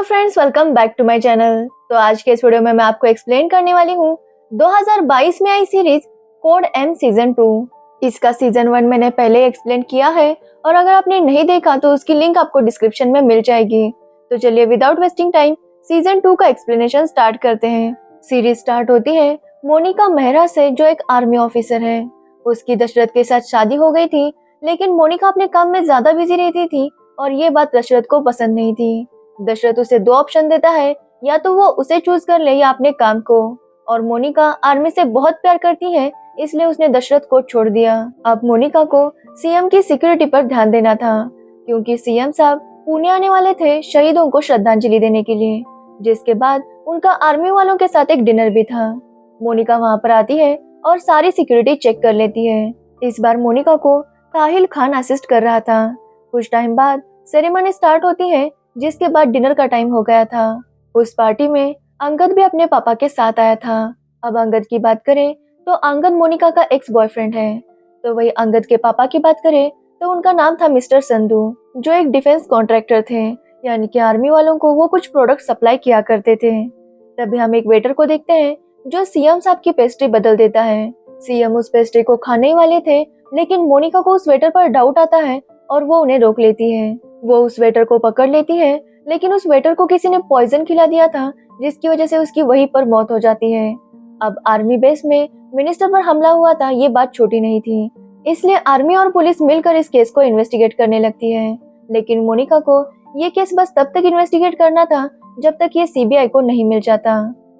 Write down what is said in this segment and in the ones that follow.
Hello friends, welcome back to my channel. तो आज के इस वीडियो में मैं आपको एक्सप्लेन करने वाली हूँ 2022 में आई सीरीज कोड एम सीजन 2। इसका सीजन 1 मैंने पहले एक्सप्लेन किया है और अगर आपने नहीं देखा तो उसकी लिंक आपको डिस्क्रिप्शन में मिल जाएगी। तो चलिए विदाउट वेस्टिंग टाइम सीजन 2 का एक्सप्लेनेशन स्टार्ट करते हैं। सीरीज स्टार्ट होती है मोनिका मेहरा से, जो एक आर्मी ऑफिसर है। उसकी दशरथ के साथ शादी हो गई थी, लेकिन मोनिका अपने काम में ज्यादा बिजी रहती थी और ये बात दशरथ को पसंद नहीं थी। दशरथ उसे दो ऑप्शन देता है, या तो वो उसे चूज कर ले या अपने काम को। और मोनिका आर्मी से बहुत प्यार करती है, इसलिए उसने दशरथ को छोड़ दिया। अब मोनिका को सीएम की सिक्योरिटी पर ध्यान देना था, क्योंकि सीएम साहब पुणे आने वाले थे शहीदों को श्रद्धांजलि देने के लिए, जिसके बाद उनका आर्मी वालों के साथ एक डिनर भी था। मोनिका वहाँ पर आती है और सारी सिक्योरिटी चेक कर लेती है। इस बार मोनिका को ताहिल खान असिस्ट कर रहा था। कुछ टाइम बाद सेरेमनी स्टार्ट होती है, जिसके बाद डिनर का टाइम हो गया था। उस पार्टी में अंगद भी अपने पापा के साथ आया था। अब अंगद की बात करें तो अंगद मोनिका का एक्स बॉयफ्रेंड है। तो वही अंगद के पापा की बात करें तो उनका नाम था मिस्टर संधू, जो एक डिफेंस कॉन्ट्रैक्टर थे, यानी कि आर्मी वालों को वो कुछ प्रोडक्ट सप्लाई किया करते थे। तभी हम एक वेटर को देखते हैं जो सीएम साहब की पेस्ट्री बदल देता है। सीएम उस पेस्ट्री को खाने ही वाले थे, लेकिन मोनिका को उस वेटर पर डाउट आता है और वो उन्हें रोक लेती है। वो उस वेटर को पकड़ लेती है, लेकिन उस वेटर को किसी ने पॉइजन खिला दिया था, जिसकी वजह से उसकी वहीं पर मौत हो जाती है। अब आर्मी बेस में मिनिस्टर पर हमला हुआ था, ये बात छोटी नहीं थी, इसलिए आर्मी और पुलिस मिलकर इस केस को इन्वेस्टिगेट करने लगती है। लेकिन मोनिका को ये केस बस तब तक इन्वेस्टिगेट करना था जब तक ये सीबीआई को नहीं मिल जाता।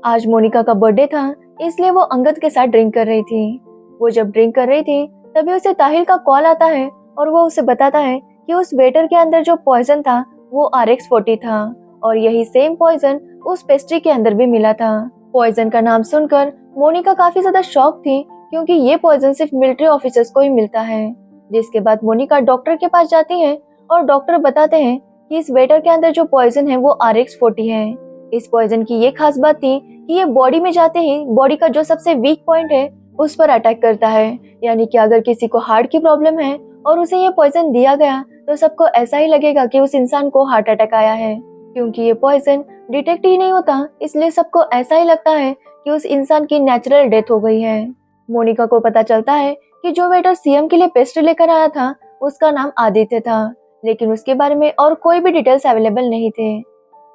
आज मोनिका का बर्थडे था, इसलिए वो अंगद के साथ ड्रिंक कर रही थी। वो जब ड्रिंक कर रही थी तभी उसे ताहिल का कॉल आता है और वो उसे बताता है कि उस वेटर के अंदर जो पॉइजन था वो RX-40 था और यही सेम पॉइजन उस पेस्ट्री के अंदर भी मिला था। पॉइजन का नाम सुनकर मोनिका काफी ज्यादा शॉक थी, क्योंकि ये पॉइजन सिर्फ मिलिट्री ऑफिसर्स को ही मिलता है। जिसके बाद मोनिका डॉक्टर के पास जाती है और डॉक्टर बताते हैं कि इस वेटर के अंदर जो पॉइजन है वो RX-40 है। इस पॉइजन की ये खास बात थी कि ये बॉडी में जाते ही बॉडी का जो सबसे वीक पॉइंट है उस पर अटैक करता है, यानी कि अगर किसी को हार्ट की प्रॉब्लम है और उसे ये पॉइजन दिया गया तो सबको ऐसा ही लगेगा कि उस इंसान को हार्ट अटैक आया है। क्योंकि ये पॉइजन डिटेक्ट ही नहीं होता, इसलिए सबको ऐसा ही लगता है कि उस इंसान की नेचुरल डेथ हो गई है। मोनिका को पता चलता है कि जो वेटर सीएम के लिए पेस्ट्री लेकर आया था उसका नाम आदित्य था, लेकिन उसके बारे में और कोई भी डिटेल्स अवेलेबल नहीं थे।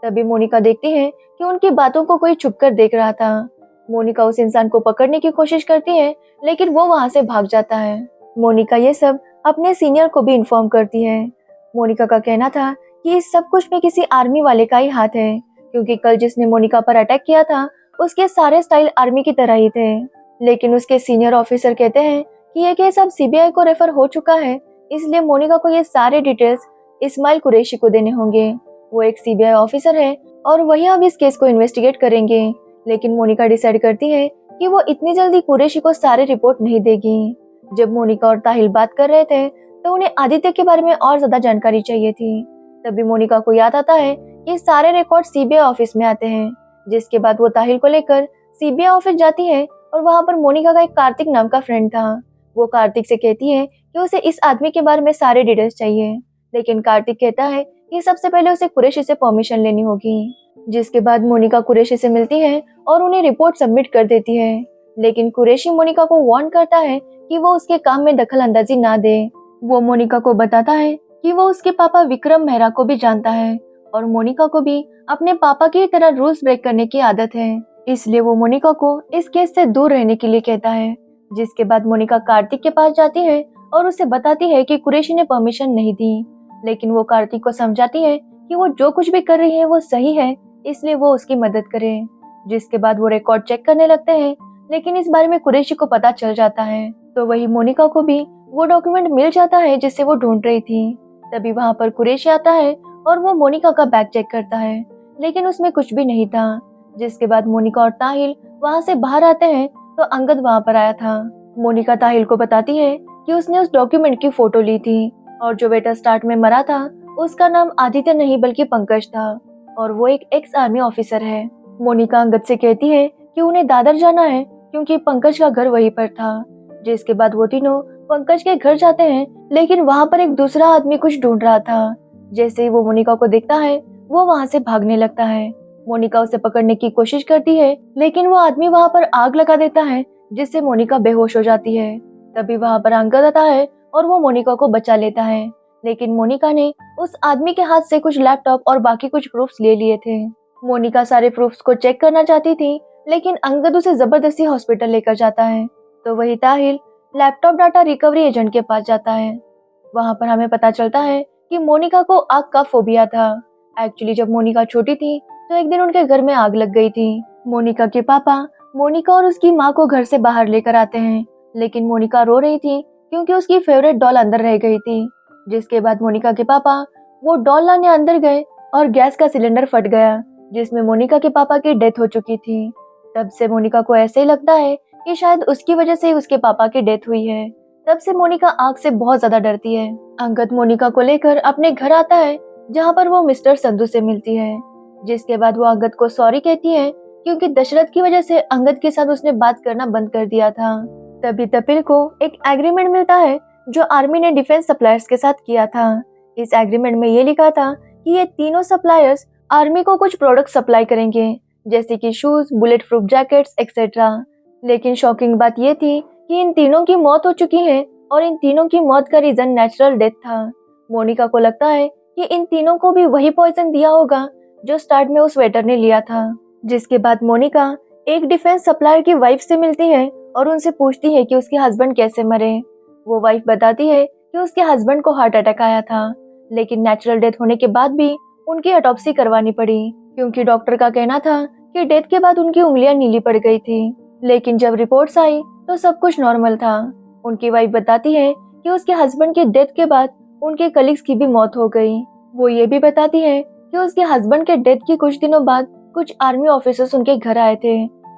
तभी मोनिका देखती है कि उनकी बातों को कोई छुप कर देख रहा था। मोनिका उस इंसान को पकड़ने की कोशिश करती है, लेकिन वो वहाँ से भाग जाता है। मोनिका ये सब अपने सीनियर को भी इन्फॉर्म करती है। मोनिका का कहना था कि इस सब कुछ में किसी आर्मी वाले का ही हाथ है, क्योंकि कल जिसने मोनिका पर अटैक किया था उसके सारे स्टाइल आर्मी की तरह ही थे। लेकिन उसके सीनियर ऑफिसर कहते हैं कि ये केस अब सीबीआई को रेफर हो चुका है, इसलिए मोनिका को ये सारे डिटेल्स इस्माइल कुरैशी को देने होंगे। वो एक सीबीआई ऑफिसर है और वही अब इस केस को इन्वेस्टिगेट करेंगे। लेकिन मोनिका डिसाइड करती है कि वो इतनी जल्दी कुरैशी को सारे रिपोर्ट नहीं देगी। जब मोनिका और ताहिल बात कर रहे थे तो उन्हें आदित्य के बारे में और ज्यादा जानकारी चाहिए थी। तभी मोनिका को याद आता है कि सारे रिकॉर्ड सीबीआई ऑफिस में आते हैं। जिसके बाद वो ताहिल को लेकर सीबीआई ऑफिस जाती है और वहाँ पर मोनिका का एक कार्तिक नाम का फ्रेंड था। वो कार्तिक से कहती है कि उसे इस आदमी के बारे में सारे डिटेल्स चाहिए, लेकिन कार्तिक कहता है कि सबसे पहले उसे कुरैशी से परमिशन लेनी होगी। जिसके बाद मोनिका कुरैशी से मिलती है और उन्हें रिपोर्ट सबमिट कर देती है, लेकिन कुरैशी मोनिका को वार्न करता है कि वो उसके काम में दखल अंदाजी ना दे। वो मोनिका को बताता है कि वो उसके पापा विक्रम मेहरा को भी जानता है और मोनिका को भी अपने पापा की तरह रूल्स ब्रेक करने की आदत है, इसलिए वो मोनिका को इस केस से दूर रहने के लिए कहता है। जिसके बाद मोनिका कार्तिक के पास जाती है और उसे बताती है कि कुरैशी ने परमिशन नहीं दी, लेकिन वो कार्तिक को समझाती है कि वो जो कुछ भी कर रही है वो सही है, इसलिए वो उसकी मदद करे। जिसके बाद वो रिकॉर्ड चेक करने लगते हैं, लेकिन इस बारे में कुरैशी को पता चल जाता है। तो वही मोनिका को भी वो डॉक्यूमेंट मिल जाता है जिसे वो ढूंढ रही थी। तभी वहाँ पर कुरैशी आता है और वो मोनिका का बैग चेक करता है, लेकिन उसमें कुछ भी नहीं था। जिसके बाद मोनिका और ताहिल वहाँ से बाहर आते हैं तो अंगद वहाँ पर आया था। मोनिका ताहिल को बताती है कि उसने उस डॉक्यूमेंट की फोटो ली थी और जो बेटा स्टार्ट में मरा था उसका नाम आदित्य नहीं बल्कि पंकज था और वो एक एक्स आर्मी ऑफिसर है। मोनिका अंगद से कहती है कि उन्हें दादर जाना है, क्योंकि पंकज का घर वहीं पर था। जिसके बाद वो तीनों पंकज के घर जाते हैं, लेकिन वहाँ पर एक दूसरा आदमी कुछ ढूंढ रहा था। जैसे ही वो मोनिका को देखता है वो वहाँ से भागने लगता है। मोनिका उसे पकड़ने की कोशिश करती है, लेकिन वो आदमी वहाँ पर आग लगा देता है, जिससे मोनिका बेहोश हो जाती है। तभी वहाँ पर अंगद आता है और वो मोनिका को बचा लेता है, लेकिन मोनिका ने उस आदमी के हाथ से कुछ लैपटॉप और बाकी कुछ प्रूफ्स ले लिए थे। मोनिका सारे प्रूफ्स को चेक करना चाहती थी, लेकिन अंगद उसे जबरदस्ती हॉस्पिटल लेकर जाता है। तो वही Tahil laptop data recovery agent के पास जाता है। वहाँ पर हमें पता चलता है कि मोनिका को आग का फोबिया था। एक्चुअली जब मोनिका छोटी थी तो एक दिन उनके घर में आग लग गई थी। मोनिका के पापा मोनिका और उसकी माँ को घर से बाहर लेकर आते हैं, लेकिन मोनिका रो रही थी क्योंकि उसकी फेवरेट डॉल अंदर रह गई थी। जिसके बाद मोनिका के पापा वो डॉल लाने अंदर गए और गैस का सिलेंडर फट गया, जिसमें मोनिका के पापा की डेथ हो चुकी थी। तब से मोनिका को ऐसे ही लगता है कि शायद उसकी वजह से ही उसके पापा की डेथ हुई है। तब से मोनिका आग से बहुत ज्यादा डरती है। अंगद मोनिका को लेकर अपने घर आता है, जहाँ पर वो मिस्टर संधू से मिलती है। जिसके बाद वो अंगद को सॉरी कहती है, क्योंकि दशरथ की वजह से अंगद के साथ उसने बात करना बंद कर दिया था। तभी तपिल को एक एग्रीमेंट मिलता है जो आर्मी ने डिफेंस सप्लायर्स के साथ किया था। इस एग्रीमेंट में ये लिखा था कि ये तीनों सप्लायर्स आर्मी को कुछ प्रोडक्ट सप्लाई करेंगे, जैसे कि shoes, bullet proof jackets etcetera. लेकिन शॉकिंग बात ये थी कि इन तीनों की मौत हो चुकी है और इन तीनों की मौत का रीजन नेचुरल डेथ था। मोनिका को लगता है कि इन तीनों को भी वही पॉइजन दिया होगा जो स्टार्ट में उस वेटर ने लिया था। जिसके बाद मोनिका एक डिफेंस सप्लायर की वाइफ से मिलती है और उनसे पूछती है कि उसके हस्बैंड कैसे मरे। वो वाइफ बताती है कि उसके हस्बैंड को हार्ट अटैक आया था, लेकिन नेचुरल डेथ होने के बाद भी उनकी ऑटोप्सी करवानी पड़ी, क्योंकि डॉक्टर का कहना था कि डेथ के बाद उनकी उंगलियां नीली पड़ गई थी। लेकिन जब रिपोर्ट्स आई तो सब कुछ नॉर्मल था। उनकी वाइफ बताती है कि उसके हस्बैंड की डेथ के बाद उनके कलीग्स की भी मौत हो गई। वो ये भी बताती है कि उसके हस्बैंड के डेथ के कुछ दिनों बाद कुछ आर्मी ऑफिसर्स उनके घर आए थे।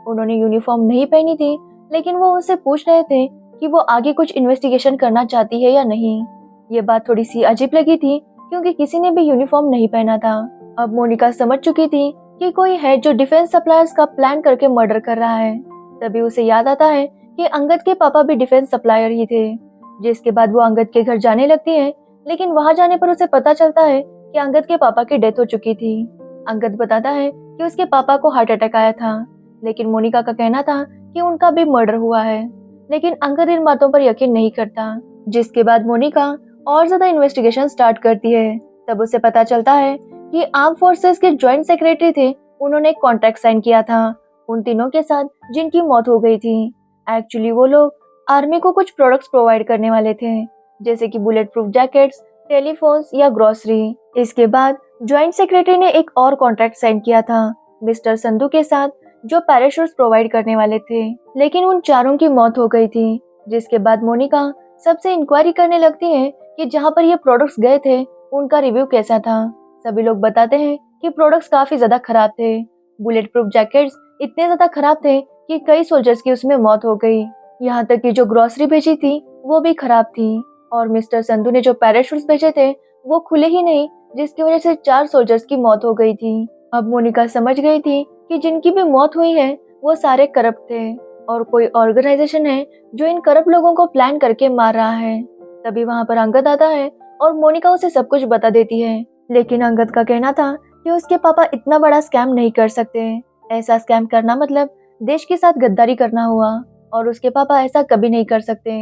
उन्होंने यूनिफॉर्म नहीं पहनी थी, लेकिन वो उनसे पूछ रहे थे कि वो आगे कुछ इन्वेस्टिगेशन करना चाहती है या नहीं। ये बात थोड़ी सी अजीब लगी थी, क्योंकि किसी ने भी यूनिफॉर्म नहीं पहना था। अब मोनिका समझ चुकी थी कि कोई है जो डिफेंस सप्लायर्स का प्लान करके मर्डर कर रहा है। तभी उसे याद आता है कि अंगद के पापा भी डिफेंस सप्लायर ही थे। जिसके बाद वो अंगद के घर जाने लगती है, लेकिन वहां जाने पर उसे पता चलता है कि अंगद के पापा की डेथ हो चुकी थी। अंगद बताता है कि उसके पापा को हार्ट अटैक आया था, लेकिन मोनिका का कहना था कि उनका भी मर्डर हुआ है। लेकिन अंगद इन बातों पर यकीन नहीं करता। जिसके बाद मोनिका और ज्यादा इन्वेस्टिगेशन स्टार्ट करती है। तब उसे पता चलता है कि आर्म फोर्सेस के ज्वाइंट सेक्रेटरी थे, उन्होंने एक कॉन्ट्रैक्ट साइन किया था उन तीनों के साथ जिनकी मौत हो गई थी। एक्चुअली वो लोग आर्मी को कुछ प्रोडक्ट्स प्रोवाइड करने वाले थे, जैसे कि बुलेट प्रूफ जैकेट्स, टेलीफोन्स या ग्रोसरी। इसके बाद ज्वाइंट सेक्रेटरी ने एक और कॉन्ट्रैक्ट साइन किया था मिस्टर संधू के साथ, जो पैराशूट्स प्रोवाइड करने वाले थे, लेकिन उन चारों की मौत हो गई थी। जिसके बाद मोनिका सबसे इंक्वायरी करने लगती है कि जहाँ पर ये प्रोडक्ट्स गए थे उनका रिव्यू कैसा था। सभी लोग बताते हैं कि प्रोडक्ट्स काफी ज्यादा खराब थे। बुलेट प्रूफ जैकेट्स इतने ज्यादा खराब थे कि कई सोल्जर्स की उसमें मौत हो गई। यहाँ तक कि जो ग्रोसरी भेजी थी वो भी खराब थी, और मिस्टर संधू ने जो पैराशूट्स भेजे थे वो खुले ही नहीं, जिसकी वजह से 4 सोल्जर्स की मौत हो गई थी। अब मोनिका समझ गई थी कि जिनकी भी मौत हुई है वो सारे करप्ट थे, और कोई ऑर्गेनाइजेशन है जो इन करप्ट लोगों को प्लान करके मार रहा है। तभी वहाँ पर अंगद आता है और मोनिका उसे सब कुछ बता देती है, लेकिन अंगद का कहना था कि उसके पापा इतना बड़ा स्कैम नहीं कर सकते। ऐसा स्कैम करना मतलब देश के साथ गद्दारी करना हुआ, और उसके पापा ऐसा कभी नहीं कर सकते।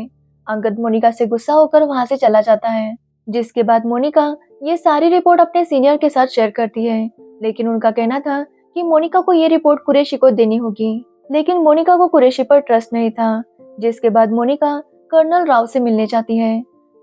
अंगद मोनिका से गुस्सा होकर वहाँ से चला जाता है। जिसके बाद मोनिका ये सारी रिपोर्ट अपने सीनियर के साथ शेयर करती है, लेकिन उनका कहना था कि मोनिका को ये रिपोर्ट कुरैशी को देनी होगी, लेकिन मोनिका को कुरैशी पर ट्रस्ट नहीं था। जिसके बाद मोनिका कर्नल राव से मिलने जाती है।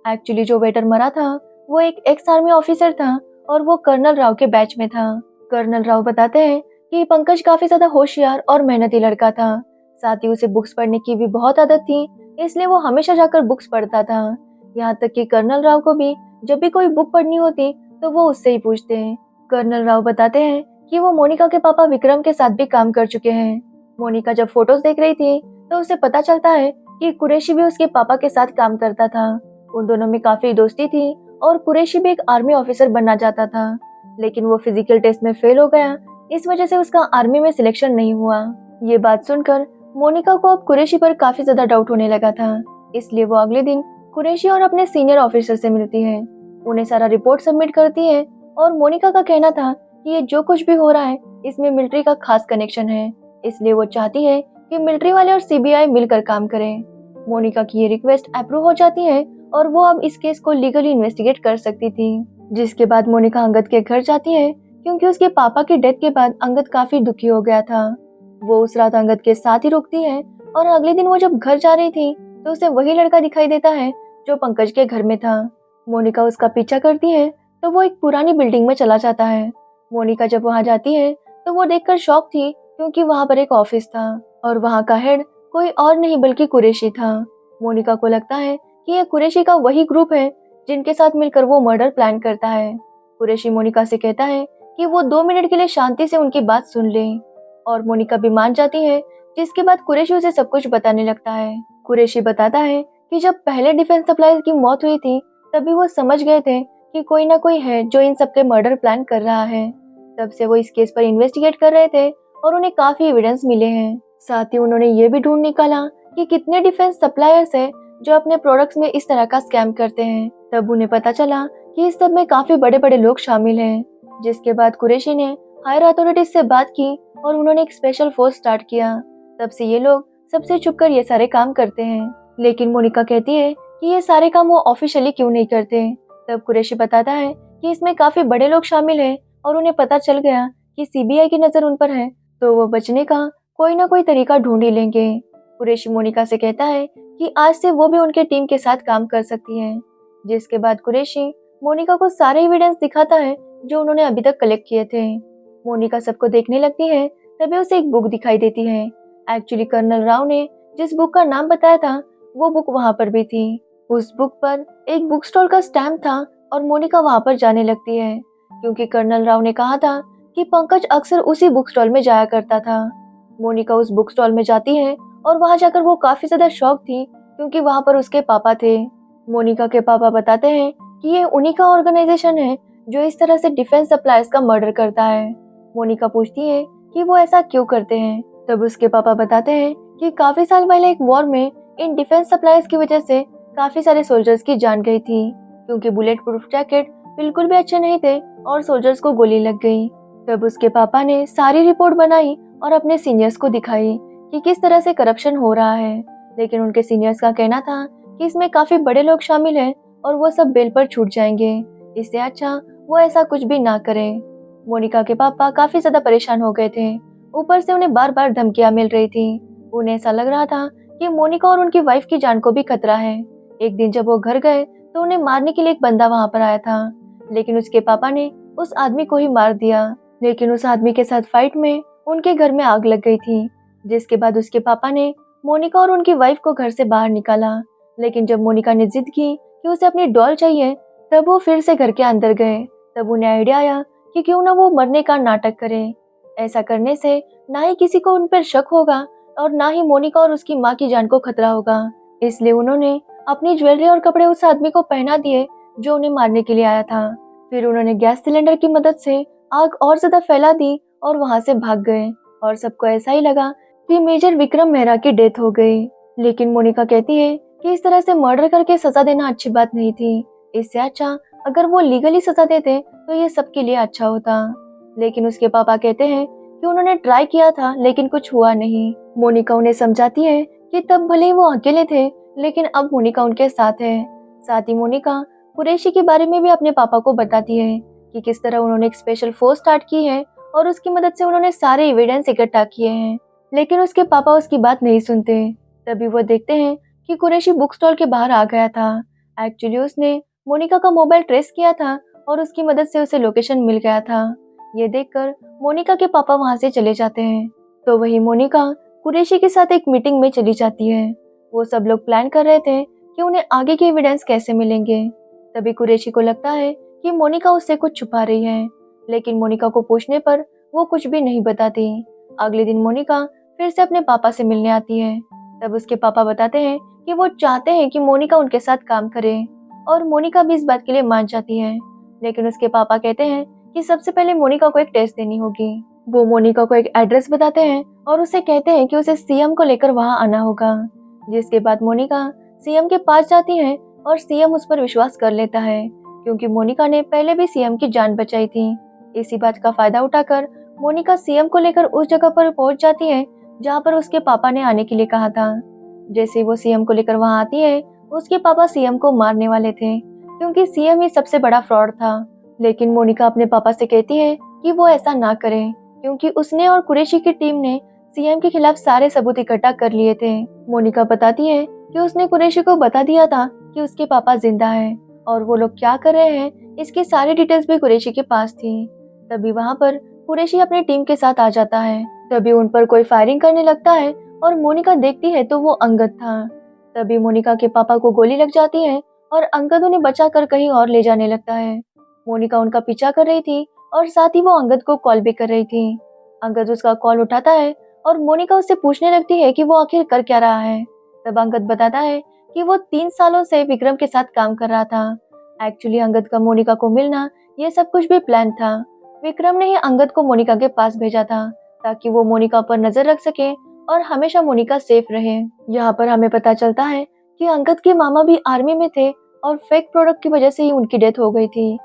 एक्चुअली जो वेटर मरा था वो एक एक्स आर्मी ऑफिसर था, और वो कर्नल राव के बैच में था। कर्नल राव बताते हैं कि पंकज काफी ज्यादा होशियार और मेहनती लड़का था, साथ ही उसे बुक्स पढ़ने की भी बहुत आदत थी, इसलिए वो हमेशा जाकर बुक्स पढ़ता था। यहाँ तक कि कर्नल राव को भी जब भी कोई बुक पढ़नी होती तो वो उससे ही पूछते हैं। कर्नल राव बताते हैं कि वो मोनिका के पापा विक्रम के साथ भी काम कर चुके हैं। मोनिका जब फोटोज देख रही थी तो उसे पता चलता है कि कुरैशी भी उसके पापा के साथ काम करता था। उन दोनों में काफी दोस्ती थी, और कुरैशी भी एक आर्मी ऑफिसर बनना चाहता था, लेकिन वो फिजिकल टेस्ट में फेल हो गया, इस वजह से उसका आर्मी में सिलेक्शन नहीं हुआ। ये बात सुनकर मोनिका को अब कुरैशी पर काफी ज्यादा डाउट होने लगा था, इसलिए वो अगले दिन कुरैशी और अपने सीनियर ऑफिसर से मिलती है, उन्हें सारा रिपोर्ट सबमिट करती है, और मोनिका का कहना था कि ये जो कुछ भी हो रहा है इसमें मिलिट्री का खास कनेक्शन है, इसलिए वो चाहती है कि मिलिट्री वाले और सीबीआई मिलकर काम करें। मोनिका की ये रिक्वेस्ट अप्रूव हो जाती है और वो अब इस केस को लीगली इन्वेस्टिगेट कर सकती थी। जिसके बाद मोनिका अंगद के घर जाती है क्योंकि उसके पापा की डेथ के बाद अंगद काफी दुखी हो गया था। वो उस रात अंगद के साथ ही रुकती है और अगले दिन वो जब घर जा रही थी तो उसे वही लड़का दिखाई देता है जो पंकज के घर में था। मोनिका उसका पीछा करती है तो वो एक पुरानी बिल्डिंग में चला जाता है। मोनिका जब वहां जाती है तो वो देखकर शॉक थी क्योंकि वहां पर एक ऑफिस था और वहां का हेड कोई और नहीं बल्कि कुरैशी था। मोनिका को लगता है कि ये कुरैशी का वही ग्रुप है जिनके साथ मिलकर वो मर्डर प्लान करता है। कुरैशी मोनिका से कहता है कि वो 2 मिनट के लिए शांति से उनकी बात सुन ले और मोनिका भी मान जाती है, जिसके बाद कुरैशी उसे सब कुछ बताने लगता है। कुरैशी बताता है कि जब पहले डिफेंस सप्लायर की मौत हुई थी तभी वो समझ गए थे कि कोई ना कोई है जो इन सबके मर्डर प्लान कर रहा है। तब से वो इस केस पर इन्वेस्टिगेट कर रहे थे और उन्हें काफी एविडेंस मिले हैं। साथ ही उन्होंने ये भी ढूंढ निकाला कि कितने डिफेंस सप्लायर्स है जो अपने प्रोडक्ट्स में इस तरह का स्कैम करते हैं। तब उन्हें पता चला कि इस सब में काफी बड़े बड़े लोग शामिल हैं। जिसके बाद कुरैशी ने हायर अथॉरिटीज से बात की और उन्होंने एक स्पेशल फोर्स स्टार्ट किया। तब से ये लोग सबसे छुपकर ये सारे काम करते हैं। लेकिन मोनिका कहती है कि ये सारे काम वो ऑफिशियली क्यों नहीं करते। तब कुरैशी बताता है कि इसमें काफी बड़े लोग शामिल हैं और उन्हें पता चल गया कि सीबीआई की नजर उन पर है तो वो बचने का कोई ना कोई तरीका ढूंढ ही लेंगे। कुरैशी मोनिका से कहता है कि आज से वो भी उनके टीम के साथ काम कर सकती है। जिसके बाद कुरैशी मोनिका को सारे एविडेंस दिखाता है जो उन्होंने अभी तक कलेक्ट किए थे। मोनिका सबको देखने लगती है तभी उसे एक बुक दिखाई देती है। एक्चुअली कर्नल राव ने जिस बुक का नाम बताया था वो बुक वहाँ पर भी थी। उस बुक पर एक बुक स्टॉल का स्टैम्प था और मोनिका वहाँ पर जाने लगती है क्योंकि कर्नल राव ने कहा था कि पंकज अक्सर उसी बुक स्टॉल में जाया करता था। मोनिका उस बुक स्टॉल में जाती है और वहाँ जाकर वो काफी ज्यादा शॉक थी क्योंकि वहाँ पर उसके पापा थे। मोनिका के पापा बताते हैं कि ये उन्हीं का ऑर्गेनाइजेशन है जो इस तरह से डिफेंस सप्लायर्स का मर्डर करता है। मोनिका पूछती है कि वो ऐसा क्यों करते हैं। तब उसके पापा बताते हैं कि काफी साल पहले एक वॉर में इन डिफेंस सप्लायर्स की वजह से काफी सारे सोल्जर्स की जान गई थी क्योंकि बुलेट प्रूफ जैकेट बिल्कुल भी अच्छे नहीं थे और सोल्जर्स को गोली लग गई। तब उसके पापा ने सारी रिपोर्ट बनाई और अपने सीनियर्स को दिखाई कि किस तरह से करप्शन हो रहा है। लेकिन उनके सीनियर्स का कहना था कि इसमें काफी बड़े लोग शामिल हैं और वो सब बेल पर छूट जाएंगे, इससे अच्छा वो ऐसा कुछ भी ना करें। मोनिका के पापा काफी ज्यादा परेशान हो गए थे, ऊपर से उन्हें बार बार धमकियां मिल रही थी। उन्हें ऐसा लग रहा था कि मोनिका और उनकी वाइफ की जान को भी खतरा है। एक दिन जब वो घर गए तो उन्हें मारने के लिए एक बंदा वहां पर आया था, लेकिन उसके पापा ने उस आदमी को ही मार दिया। लेकिन उस आदमी के साथ फाइट में उनके घर में आग लग गई थी। जिसके बाद उसके पापा ने मोनिका और उनकी वाइफ को घर से बाहर निकाला। लेकिन जब मोनिका ने जिद की कि उसे अपनी डॉल चाहिए तब वो फिर से घर के अंदर गए। तब उन्हें आइडिया आया कि क्यों ना वो मरने का नाटक करे। ऐसा करने से ना ही किसी को उन पर शक होगा और ना ही मोनिका और उसकी माँ की जान को खतरा होगा। इसलिए उन्होंने अपनी ज्वेलरी और कपड़े उस आदमी को पहना दिए जो उन्हें मारने के लिए आया था। फिर उन्होंने गैस सिलेंडर की मदद से आग और ज्यादा फैला दी और वहां से भाग गए और सबको ऐसा ही लगा कि मेजर विक्रम मेहरा की डेथ हो गई। लेकिन मोनिका कहती है कि इस तरह से मर्डर करके सजा देना अच्छी बात नहीं थी, इससे अच्छा अगर वो लीगली सजा देते तो ये सबके लिए अच्छा होता। लेकिन उसके पापा कहते हैं कि उन्होंने ट्राई किया था लेकिन कुछ हुआ नहीं। मोनिका उन्हें समझाती है कि तब भले ही वो अकेले थे लेकिन अब मोनिका उनके साथ है। साथ ही मोनिका कुरैशी के बारे में भी अपने पापा को बताती है कि किस तरह उन्होंने एक स्पेशल फोर्स स्टार्ट की है और उसकी मदद से उन्होंने सारे एविडेंस इकट्ठा किए हैं। लेकिन उसके पापा उसकी बात नहीं सुनते। तभी वो देखते हैं कि कुरैशी बुक स्टॉल के बाहर आ गया था। एक्चुअली उसने मोनिका का मोबाइल ट्रेस किया था और उसकी मदद से उसे लोकेशन मिल गया था। ये देखकर मोनिका के पापा वहां से चले जाते हैं। तो वही मोनिका कुरैशी के साथ एक मीटिंग में चली जाती है। वो सब लोग प्लान कर रहे थे कि उन्हें आगे के एविडेंस कैसे मिलेंगे। तभी कुरैशी को लगता है कि मोनिका उससे कुछ छुपा रही है, लेकिन मोनिका को पूछने पर वो कुछ भी नहीं बताती। अगले दिन मोनिका फिर से अपने पापा से मिलने आती है। तब उसके पापा बताते हैं कि वो चाहते हैं कि मोनिका उनके साथ काम करे और मोनिका भी इस बात के लिए मान जाती है। लेकिन उसके पापा कहते हैं कि सबसे पहले मोनिका को एक टेस्ट देनी होगी। वो मोनिका को एक एड्रेस बताते हैं और उसे कहते हैं कि उसे सीएम को लेकर वहां आना होगा। जिसके बाद मोनिका सीएम के पास जाती है और सीएम उस पर विश्वास कर लेता है क्योंकि मोनिका ने पहले भी सीएम की जान बचाई थी। इसी बात का फायदा उठाकर मोनिका सीएम को लेकर उस जगह पर पहुंच जाती है जहां पर उसके पापा ने आने के लिए कहा था। जैसे वो सीएम को लेकर वहां आती है, उसके पापा सीएम को मारने वाले थे क्योंकि सीएम ही सबसे बड़ा फ्रॉड था। लेकिन मोनिका अपने पापा से कहती है कि वो ऐसा ना करें क्योंकि उसने और कुरैशी की टीम ने सीएम के खिलाफ सारे सबूत इकट्ठा कर लिए थे। मोनिका बताती है कि उसने कुरैशी को बता दिया था कि उसके पापा जिंदा हैं और वो लोग क्या कर रहे हैं इसकी सारी डिटेल्स भी कुरैशी के पास थी। तभी वहां पर कुरैशी अपनी टीम के साथ आ जाता है। तभी उन पर कोई फायरिंग करने लगता है और मोनिका देखती है तो वो अंगद था। तभी मोनिका के पापा को गोली लग जाती है और अंगद उन्हें बचाकर कहीं और ले जाने लगता है। मोनिका उनका पीछा कर रही थी और साथ ही वो अंगद को कॉल भी कर रही थी। अंगद उसका कॉल उठाता है और मोनिका उससे पूछने लगती है कि वो आखिर कर क्या रहा है। तब अंगद बताता है कि वो 3 सालों से विक्रम के साथ काम कर रहा था। एक्चुअली अंगद का मोनिका को मिलना ये सब कुछ भी प्लान था। विक्रम ने ही अंगद को मोनिका के पास भेजा था ताकि वो मोनिका पर नजर रख सके और हमेशा मोनिका सेफ रहे। यहाँ पर हमें पता चलता है कि अंगद के मामा भी आर्मी में थे और फेक प्रोडक्ट की वजह से ही उनकी डेथ हो गई थी।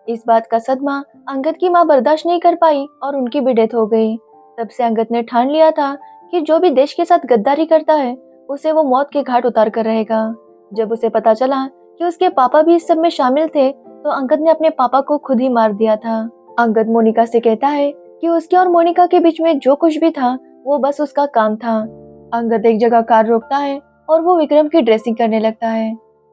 इस बात का सदमा अंगद की माँ बर्दाश्त नहीं कर पाई और उनकी भी डेथ हो गई। तब से अंगद ने ठान लिया था कि जो भी देश के साथ गद्दारी करता है उसे वो मौत के घाट उतार कर रहेगा। जब उसे पता चला कि उसके पापा भी इस सब में शामिल थे तो अंगद ने अपने पापा को खुद ही मार दिया था। अंगद मोनिका से कहता है कि उसके और मोनिका के बीच में जो कुछ भी था वो बस उसका काम था। अंगद एक जगह कार रोकता है और वो विक्रम की ड्रेसिंग करने लगता है।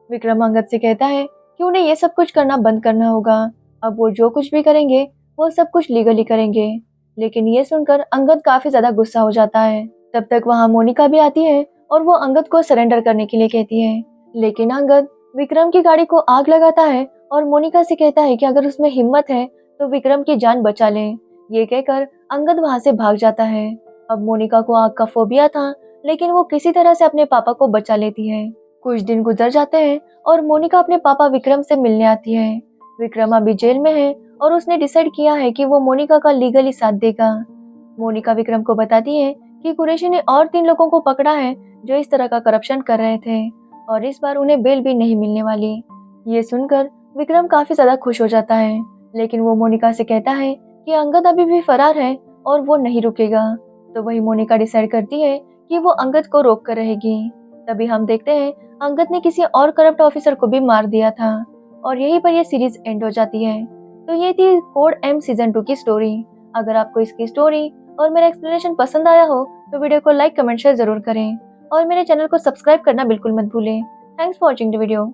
विक्रम अंगद से कहता है कि उन्हें ये सब कुछ करना बंद करना होगा। अब वो जो कुछ भी करेंगे वो सब कुछ लीगली करेंगे। लेकिन ये सुनकर अंगद काफी ज्यादा गुस्सा हो जाता है। तब तक वहाँ मोनिका भी आती है और वो अंगद को सरेंडर करने के लिए कहती है। लेकिन अंगद विक्रम की गाड़ी को आग लगाता है और मोनिका से कहता है कि अगर उसमें हिम्मत है तो विक्रम की जान बचा ले। ये कहकर अंगद वहाँ से भाग जाता है। अब मोनिका को आग का फोबिया था लेकिन वो किसी तरह से अपने पापा को बचा लेती है। कुछ दिन गुजर जाते हैं और मोनिका अपने पापा विक्रम से मिलने आती है। विक्रम अभी जेल में है और उसने डिसाइड किया है कि वो मोनिका का लीगली साथ देगा। मोनिका विक्रम को बताती है कि कुरैशी ने और 3 लोगों को पकड़ा है जो इस तरह का करप्शन कर रहे थे और इस बार उन्हें बेल भी नहीं मिलने वाली। ये सुनकर विक्रम काफी ज्यादा खुश हो जाता है लेकिन वो मोनिका से कहता है कि अंगद अभी भी फरार है और वो नहीं रुकेगा। तो वही मोनिका डिसाइड करती है कि वो अंगद को रोक कर रहेगी। तभी हम देखते हैं अंगद ने किसी और करप्ट ऑफिसर को भी मार दिया था और यहीं पर ये सीरीज एंड हो जाती है। तो ये थी कोड एम सीजन 2 की स्टोरी। अगर आपको इसकी स्टोरी और मेरा एक्सप्लेनेशन पसंद आया हो तो वीडियो को लाइक कमेंट शेयर जरूर करें और मेरे चैनल को सब्सक्राइब करना बिल्कुल मत भूलें। Thanks for watching the video.